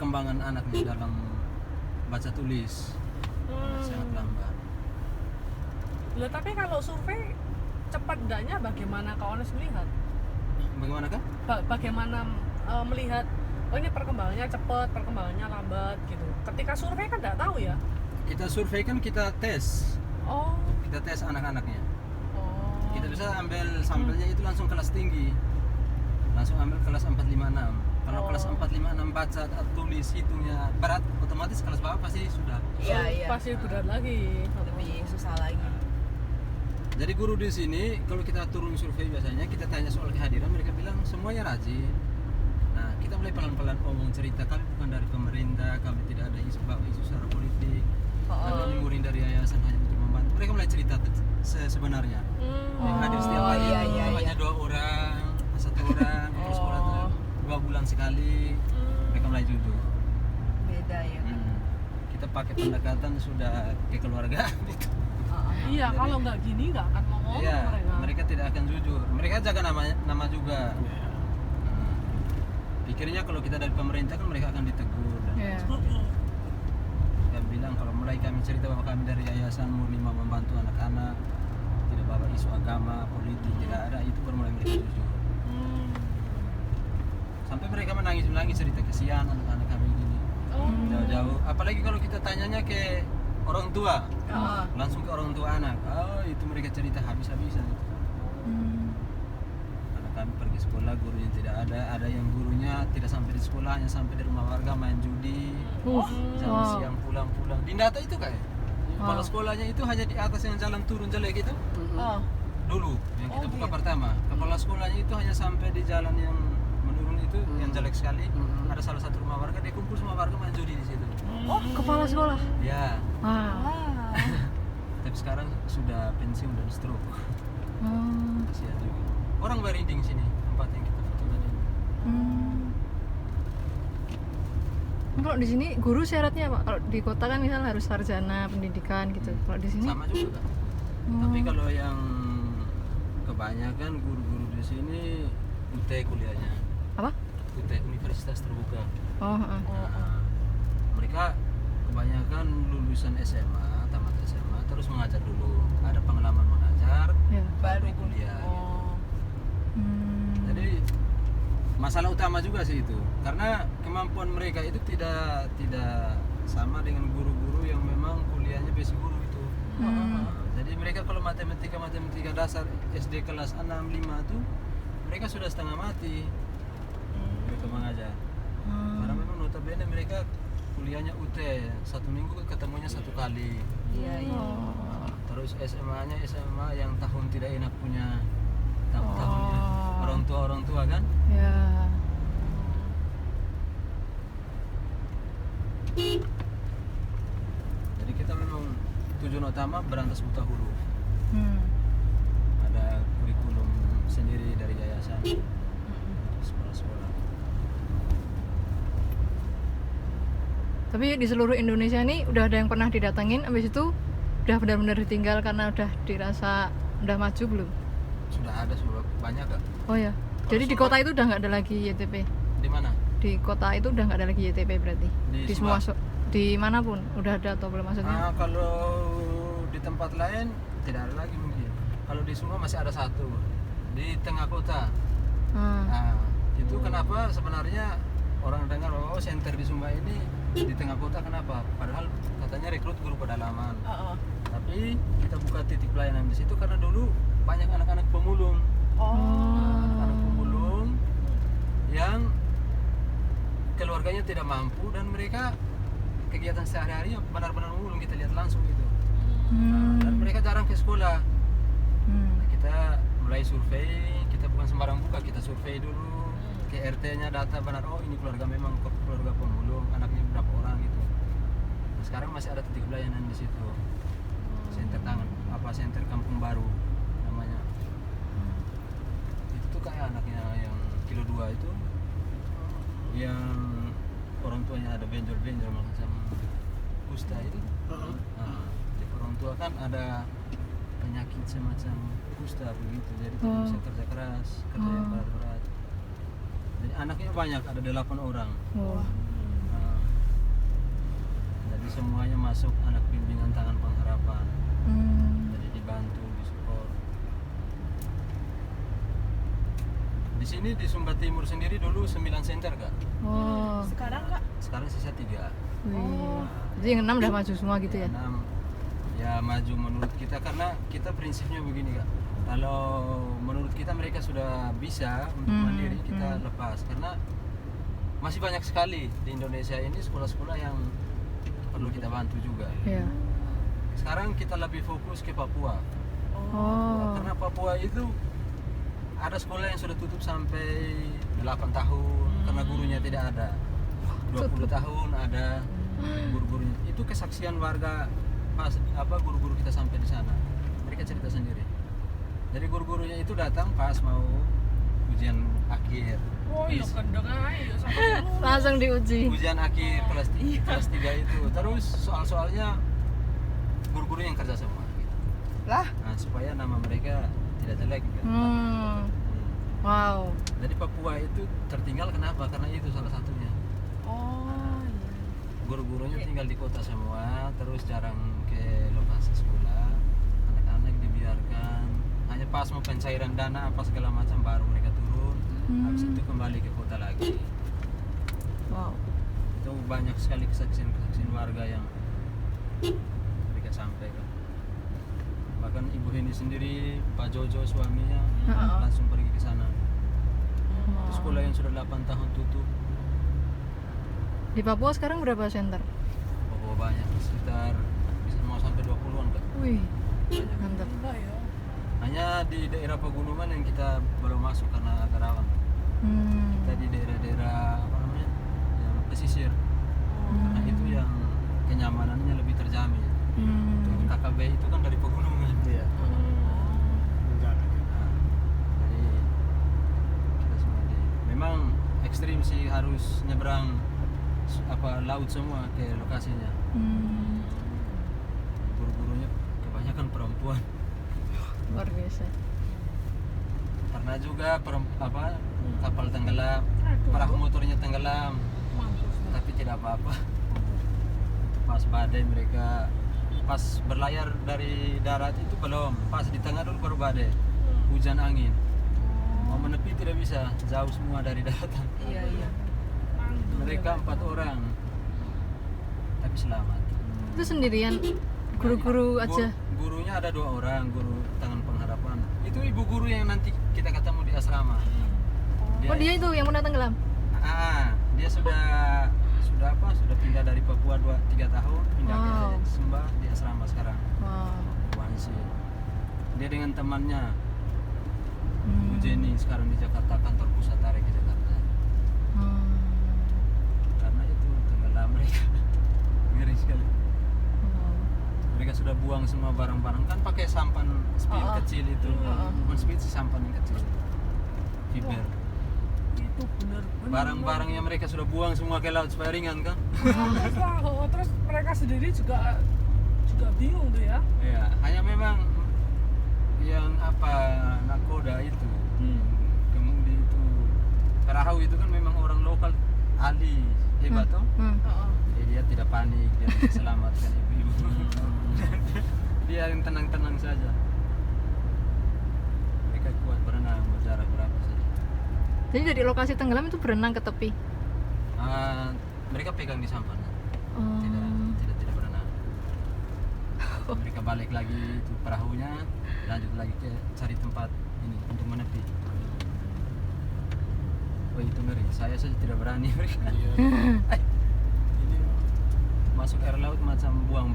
perkembangan anaknya dalam baca tulis sangat lambat. Lah tapi kalau survei cepat enggaknya bagaimana Kak Ones melihat? Bagaimana kah? Bagaimana melihat oh ini perkembangannya cepat, perkembangannya lambat gitu. Ketika survei kan enggak tahu ya. Kita survei kan kita tes. Oh. Kita tes anak-anaknya. Oh. Kita bisa ambil sampelnya itu langsung kelas tinggi. Langsung ambil kelas 456. Kalau kelas 456 baca atau tulis hitungnya berat, otomatis kelas bawah pasti sudah. Iya. Pasti berat lagi. Lebih susah lagi. Jadi guru di sini kalau kita turun survei biasanya kita tanya soal kehadiran, mereka bilang semuanya rajin. Nah kita mulai pelan-pelan ngomong cerita, kami bukan dari pemerintah, kami tidak ada isu secara politik, kami murid dari yayasan hanya untuk membantu. Mereka mulai cerita sebenarnya. Yang hadir setiap hari hanya 2 orang, 1 orang, terus sekolah itu 2 bulan sekali. Mereka mulai jujur. Beda ya. Kita pakai pendekatan sudah ke keluarga gitu. Iya, kalau nggak gini nggak akan ngomong Iya, mereka. mereka tidak akan jujur. Mereka jaga nama juga. Pikirnya kalau kita dari pemerintah kan mereka akan ditegur. Mereka bilang kalau mulai kami cerita bahwa kami dari yayasan murni mau membantu anak-anak, tidak bawa isu agama, politik, tidak ada, itu baru mulai mereka jujur. Sampai mereka menangis cerita kesian anak-anak kami gini. Jauh-jauh. Apalagi kalau kita tanyanya ke orang tua, langsung ke orang tua anak. Oh itu mereka cerita habis-habisan. Anak kami pergi sekolah, gurunya tidak ada yang gurunya tidak sampai di sekolah, hanya sampai di rumah warga main judi. Jam siang pulang. Di data itu kayak kepala sekolahnya itu hanya di atas yang jalan turun jelek itu. Dulu yang kita buka pertama, kepala sekolahnya itu hanya sampai di jalan yang menurun itu yang jelek sekali. Ada salah satu rumah warga, dia kumpul semua warga main judi di situ. Kepala sekolah. Ya. Tapi sekarang sudah pensiun dan stroke. Kasihan juga. Orang berinding sini tempat yang kita foto tadi. Kalau di sini guru syaratnya apa? Kalau di kota kan misalnya harus sarjana pendidikan gitu. Kalau di sini sama juga kan. Tapi kalau yang kebanyakan guru-guru di sini UT kuliahnya. Apa? UT Universitas Terbuka. Mereka kebanyakan lulusan SMA, tamat SMA, terus mengajar dulu, ada pengalaman mengajar, baru kuliah. Jadi masalah utama juga sih itu, karena kemampuan mereka itu tidak sama dengan guru-guru yang memang kuliahnya basic guru itu. Jadi mereka kalau matematika dasar SD kelas 6, 5 tuh mereka sudah setengah mati mereka mengajar. Karena memang notabene mereka kuliahnya UT, 1 minggu ketemunya 1 kali. Terus SMA-nya SMA yang tahun tidak enak punya tahunnya orang tua kan? Jadi kita memang tujuan utama berantas buta huruf. Ada kurikulum sendiri dari yayasan, sekolah-sekolah. Tapi di seluruh Indonesia ini udah ada yang pernah didatengin, habis itu udah benar-benar ditinggal karena udah dirasa udah maju belum? Sudah ada banyak kak. Oh ya. Jadi di kota itu udah nggak ada lagi YTP. Di mana? Di kota itu udah nggak ada lagi YTP berarti. Di semua di manapun udah ada atau belum maksudnya? Kalau di tempat lain tidak ada lagi mungkin. Kalau di Sumba masih ada 1 di tengah kota. Itu kenapa sebenarnya orang dengar center di Sumba ini di tengah kota, kenapa? Padahal katanya rekrut guru pedalaman. Tapi kita buka titik pelayanan di situ karena dulu banyak anak-anak pemulung. Anak-anak pemulung yang keluarganya tidak mampu dan mereka kegiatan sehari-hari benar-benar mulung, kita lihat langsung gitu. Dan mereka jarang ke sekolah. Nah, kita mulai survei, kita bukan sembarang buka, kita survei dulu ke RT-nya, data benar, ini keluarga memang keluarga pemulung, anaknya berapa orang gitu. Nah, sekarang masih ada titik pelayanan di situ. Center center Kampung Baru namanya. Itu kayak anaknya yang kilo 2 itu yang orang tuanya ada benjol-benjol macam kusta itu. Jadi orang tua kan ada penyakit semacam kusta begitu, jadi tidak bisa kerja keras, kerja yang berat-berat. Jadi anaknya banyak, ada 8 orang. semuanya masuk anak bimbingan Tangan Pengharapan. Jadi dibantu, disupport. Di sini di Sumba Timur sendiri dulu 9 center Kak. Oh. Sekarang Kak? Sekarang sisa 3. Wih. Jadi yang 6 udah maju semua gitu ya? 6 ya maju menurut kita, karena kita prinsipnya begini Kak. Kalau menurut kita mereka sudah bisa untuk mandiri, kita lepas, karena masih banyak sekali di Indonesia ini sekolah-sekolah yang perlu kita bantu juga. Iya. Sekarang kita lebih fokus ke Papua. Oh. Karena Papua itu ada sekolah yang sudah tutup sampai 8 tahun karena gurunya tidak ada. 20 tahun ada guru-gurunya. Itu kesaksian warga pas guru-guru kita sampai di sana. Mereka cerita sendiri. Jadi guru-gurunya itu datang pas mau ujian akhir. Oh iya kendeng aja sampai dulu. Langsung diuji. Ujian akhir kelas 3 itu. Terus soal-soalnya guru-guru yang kerja semua gitu. Lah, Nah, supaya nama mereka tidak jelek gitu. Wow. Jadi Papua itu tertinggal kenapa? Karena itu salah satunya. Oh iya. Guru-gurunya tinggal di kota semua, terus jarang ke lokasi sekolah. Anak-anak dibiarkan hanya pas mau pencairan dana apa segala macam baru mereka turun. Habis itu kembali ke kota lagi. Wow. Itu banyak sekali kesaksian warga yang mereka sampaikan. Bahkan Ibu Heni sendiri, Pak Jojo suaminya langsung pergi ke sana. Itu sekolah yang sudah 8 tahun tutup. Di Papua sekarang berapa center? Oh, banyak, sekitar bisa mau sampai 20-an Kak. Wih. Mantap. Enggak ya. Hanya di daerah pegunungan yang kita belum masuk karena agak rawan. Kita di daerah-daerah apa namanya, yang pesisir. Nah itu yang kenyamanannya lebih terjamin. Untuk KKB itu kan dari pegunungan. Iya. Negara. Nah, jadi kita semua memang ekstrim sih, harus nyebrang laut semua ke lokasinya. Guru-gurunya kebanyakan perempuan. Luar biasa. Karena juga kapal tenggelam, perahu motornya tenggelam, Mampus. tapi tidak apa-apa. Pas badai mereka pas berlayar dari darat itu belum, pas di tengah dulu baru badai, hujan angin, mau menepi tidak bisa, jauh semua dari daratan. iya. Mereka 4 orang, tapi selamat. Itu sendirian guru-guru aja. Gurunya ada 2 orang, guru Tangan Pengharapan. Itu ibu guru yang nanti kita ketemu di asrama. Oh dia itu yang pernah tenggelam? Dia sudah pindah dari Papua 2-3 tahun, pindah Wow. ke Sumba di asrama sekarang. Wow. Wansi. Dia dengan temannya Bu Jenny sekarang di Jakarta, kantor pusat tarik di Jakarta. Karena itu tenggelam mereka. Ngeri sekali. Mereka sudah buang semua barang-barang, kan pakai sampan spill kecil itu. Bukan spill sih, sampan yang kecil. Fiber. Itu bener-bener. Barang-barangnya mereka sudah buang semua ke laut supaya ringan kan? Terus mereka sendiri juga bingung tuh ya. Iya, hanya memang yang nakoda itu, kemudi itu, perahu itu kan memang orang lokal ahli hebat toh. Jadi dia tidak panik, dia selamatkan ibu-ibu. Dia yang tenang-tenang saja. Mereka kuat berenang berjarak berapa saja. Jadi dari lokasi tenggelam itu berenang ke tepi? Mereka pegang di sampan, Oh. tidak berenang. Mereka balik lagi itu perahunya, lanjut lagi ke cari tempat ini untuk menepi. Wah itu ngeri, saya saja tidak berani mereka. Iya. Ini masuk air laut macam buang